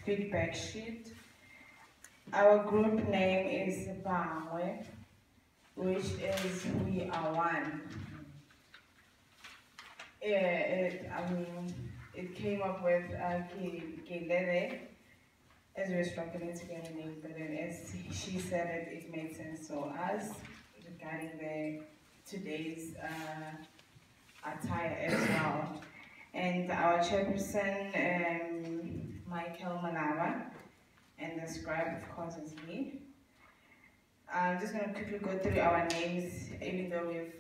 feedback sheet. Our group name is Bangwe, which is We Are One. It came up with Kelele, as we were struggling to get a name, but then as she said it, it made sense to us regarding today's attire as well. And our chairperson, Michael Malawa, and the scribe, of course, is me. I'm just going to quickly go through our names, even though we've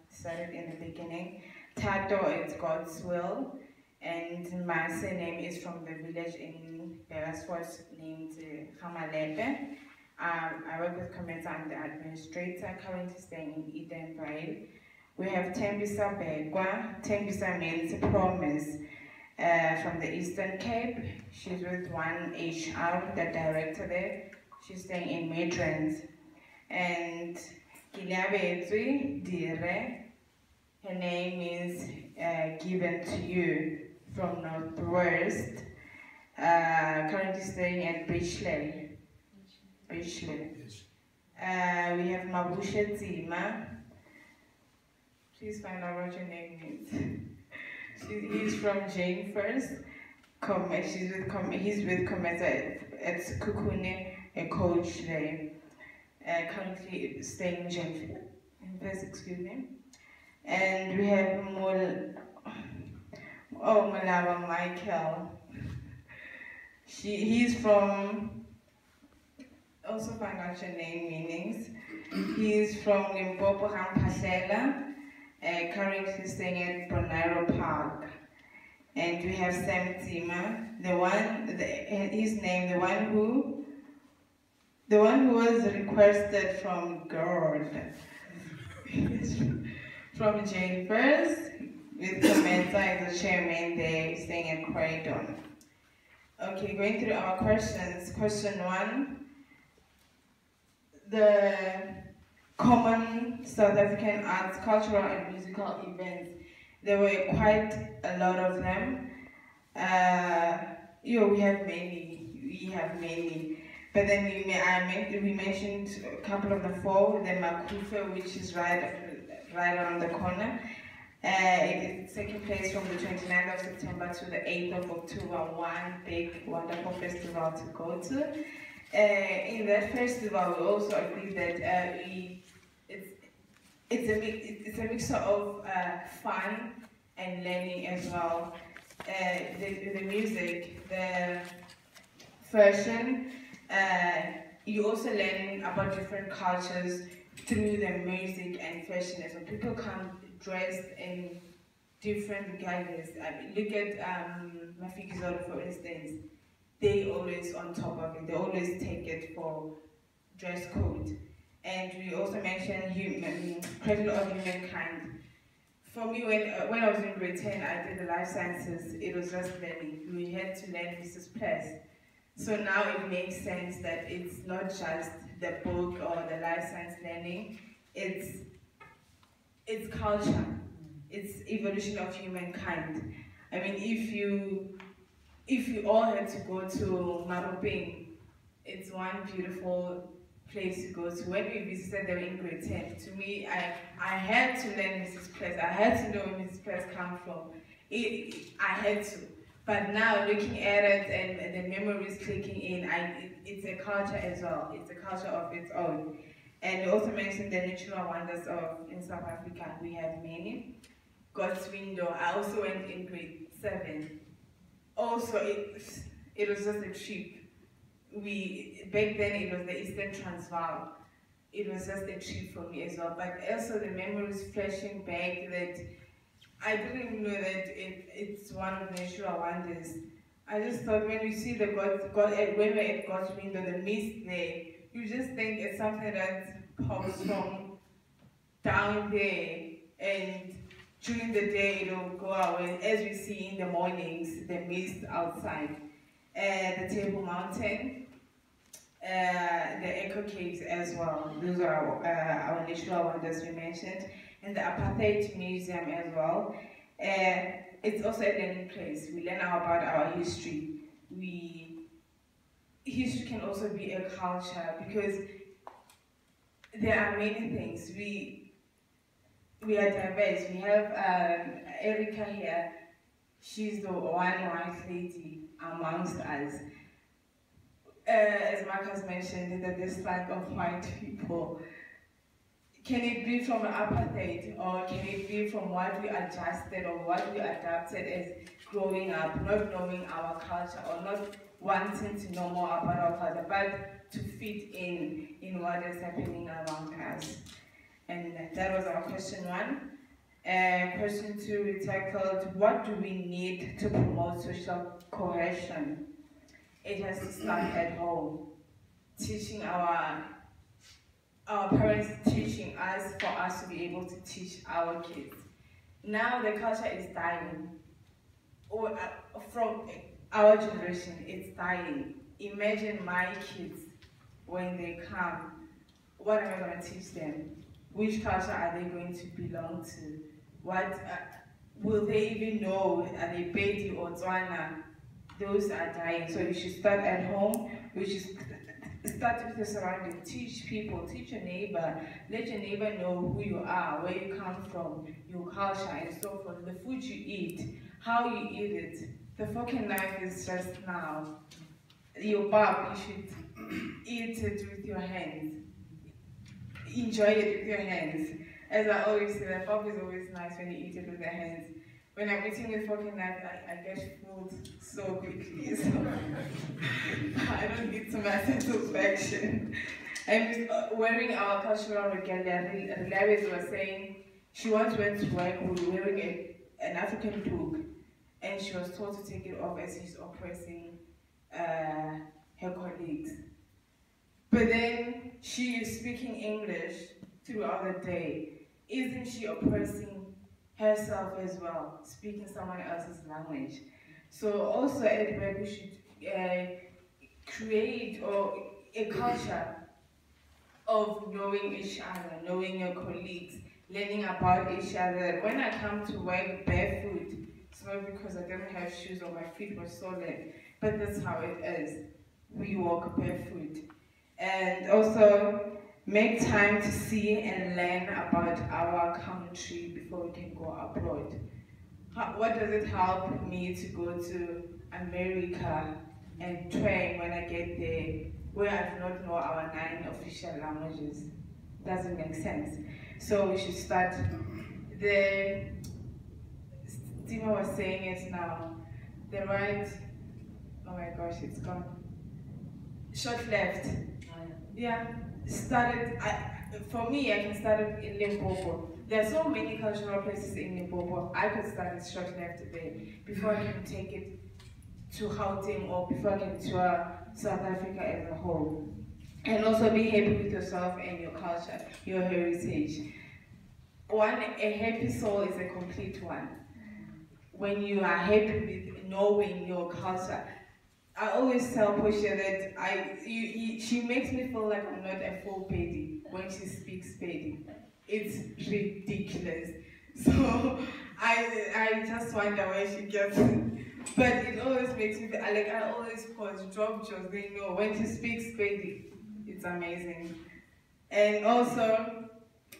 started in the beginning. Tato is God's will, and my surname is from the village in Beresford named Hamalepe. I work with Cometa, I'm the administrator, currently staying in Edenvale. We have Tembisa Begwa. Tembisa means promise, from the Eastern Cape. She's with 1HR, the director there. She's staying in Midrand. And Gileabezwi Dire, her name is Given to You, from Northwest, currently staying at Beachley. We have Mabusha Zima. Please find out what your name means. He's from Jane First. He's with Cometa at Kukune, a coach there. Currently staying in Jane First, excuse me. And we have Malawa Michael. He's from, also find out your name meanings. He's from Limpopo, Hampashela, currently staying at Bonaero Park. And we have Sam Tima, his name, the one who was requested from God. From Jane First, with Cometa as the chairman there, staying at Croydon. Okay, going through our questions. Question 1. The common South African arts, cultural and musical events. There were quite a lot of them. We have many. But then we mentioned a couple of the 4, the Makufe, which is right around the corner. It's taking place from the 29th of September to the 8th of October, one big, wonderful festival to go to. In that festival, we also agree that it's a mixture of fun and learning as well. The music, the fashion, you also learn about different cultures through the music and fashion. So people come dressed in different regalia. Look at Mafikizolo, for instance. They always on top of it. They always take it for dress code. And we also mentioned Cradle of Humankind. For me, when I was in grade 10, I did the life sciences. It was just learning. We had to learn Mrs. Press. So now it makes sense that it's not just the book or the life science learning. It's culture. It's evolution of humankind. I mean, if you all had to go to Maropeng, it's one beautiful place to go to. When we visited there in grade 10, to me, I had to learn Mrs. Press. I had to know where Mrs. Press comes from. I had to. But now looking at it and the memories clicking in, it's a culture as well. It's a culture of its own. And we also mentioned the natural wonders in South Africa. We have many. God's Window. I also went in grade 7. Also, it was just a trip. Back then it was the Eastern Transvaal. It was just a trip for me as well. But also the memories flashing back that I didn't even know that it's one of the natural wonders. I just thought when we see when we're at God's Window, the mist there, you just think it's something that pops from down there, and during the day it'll go away. As we see in the mornings, the mist outside. The Table Mountain, the Echo Caves as well. Those are our natural wonders we mentioned. And the Apartheid Museum as well. It's also a learning place. We learn about our history. We history can also be a culture, because there are many things. We are diverse. We have Erica here. She's the one white lady amongst us. As Marcus mentioned, the dislike of white people. Can it be from apartheid, or can it be from what we adjusted or what we adapted as growing up, not knowing our culture or not wanting to know more about our culture, but to fit in what is happening around us? And that was our question one. Question two, we tackled, what do we need to promote social cohesion? It has to start at home, teaching our parents teaching us for us to be able to teach our kids. Now the culture is dying. From our generation, it's dying. Imagine my kids when they come. What am I going to teach them? Which culture are they going to belong to? What will they even know? Are they Pedi or Tswana? Those are dying. So you should start at home. We should start with the surrounding. Teach people, teach your neighbor. Let your neighbor know who you are, where you come from, your culture, and so forth. The food you eat, how you eat it. The fork and knife is just now. Your pap, you should eat it with your hands. Enjoy it with your hands. As I always say, the pap is always nice when you eat it with your hands. When I'm eating with fork and knife, I get full so quickly, so I don't need some satisfaction. And wearing our cultural regalia, Larry was saying she once went to work wearing an African toque, and she was told to take it off as she's oppressing her colleagues. But then she is speaking English throughout the day. Isn't she oppressing herself as well, speaking someone else's language? So also at work we should create a culture of knowing each other, knowing your colleagues, learning about each other. When I come to work barefoot, it's not because I don't have shoes or my feet were swollen, but that's how it is. We walk barefoot. And also, make time to see and learn about our country before we can go abroad. What does it help me to go to America and train when I get there, where I do not know our 9 official languages? Doesn't make sense. So we should start. Stima was saying it now. The right, oh my gosh, it's gone. Short left. Yeah, for me, I can start it in Limpopo. There are so many cultural places in Limpopo. I could start it short left there before I can take it to Gauteng, or before I can tour South Africa as a whole. And also be happy with yourself and your culture, your heritage. A happy soul is a complete one. When you are happy with knowing your culture. I always tell Portia that she makes me feel like I'm not a full Pedi when she speaks Pedi. It's ridiculous. So I just wonder where she gets it. But it always makes me feel like I always pause, drop jaws, they know when she speaks Pedi, it's amazing. And also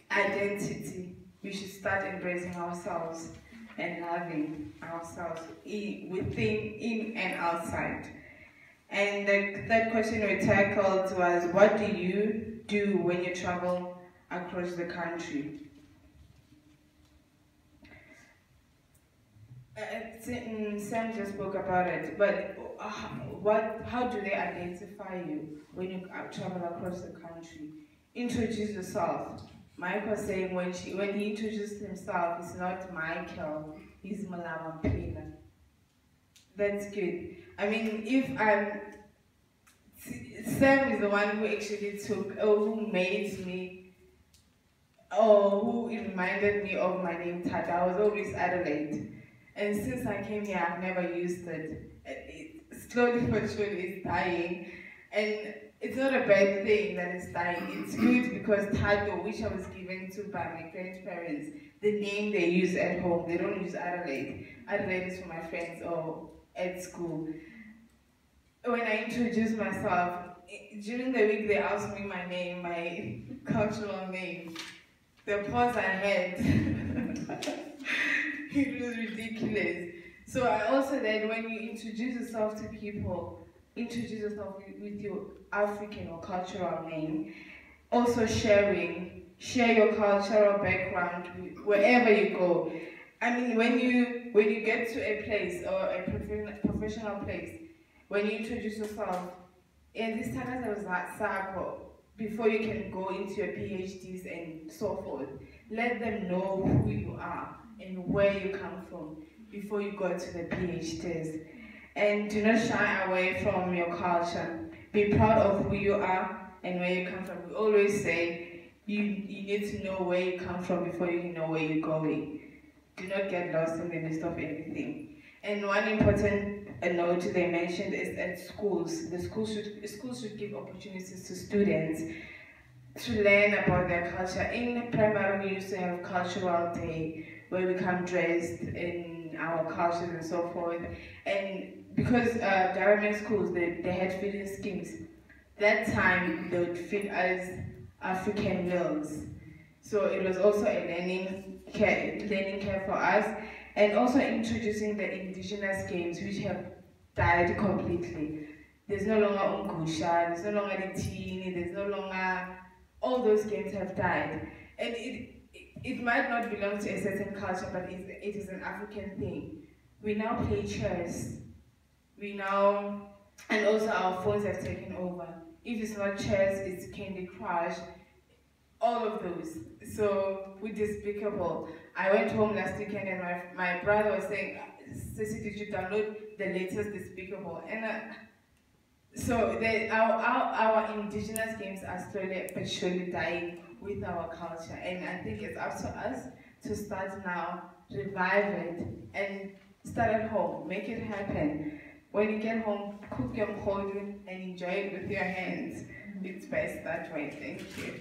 identity. We should start embracing ourselves and loving ourselves within, in and outside. And the third question we tackled was, what do you do when you travel across the country? Sam just spoke about it, but how do they identify you when you travel across the country? Introduce yourself. Mike was saying when he introduced himself, it's not Michael, he's Malama Pila. That's good. I mean, Sam is the one who actually who made me, or who reminded me of my name Tata. I was always Adelaide. And since I came here, I've never used it. Slowly but surely it's dying. And it's not a bad thing that it's dying. It's good because Tato, which I was given to by my grandparents, the name they use at home, they don't use Adelaide. Adelaide is for my friends or at school. when I introduce myself, during the week they asked me my name, my cultural name. The pause I had, it was ridiculous. So I also then, when you introduce yourself to people, introduce yourself with your African or cultural name. Also share your cultural background wherever you go. I mean, when you get to a place or a professional place, when you introduce yourself, and this time there was that circle before you can go into your PhDs and so forth. Let them know who you are and where you come from before you go to the PhDs. And do not shy away from your culture. Be proud of who you are and where you come from. We always say you need to know where you come from before you know where you're going. Do not get lost in the midst of everything. And one important note they mentioned is at schools. The schools should give opportunities to students to learn about their culture. In primary, we used to have cultural day where we come dressed in our cultures and so forth. And because government schools, they had feeding schemes, that time they would feed us African meals. So it was also a learning care for us, and also introducing the indigenous games which have died completely. There's no longer Ungusha, there's no longer the Tini, there's no longer, all those games have died. And it might not belong to a certain culture, but it is an African thing. We now play chess. And also our phones have taken over. If it's not chess, it's Candy Crush, all of those. So we're despicable. I went home last weekend and my brother was saying, Ceci, did you download the latest Despicable? And so our indigenous games are slowly but surely dying with our culture. And I think it's up to us to start now, revive it, and start at home, make it happen. When you get home, cook your mkhodu and enjoy it with your hands. It's best that way. Thank you.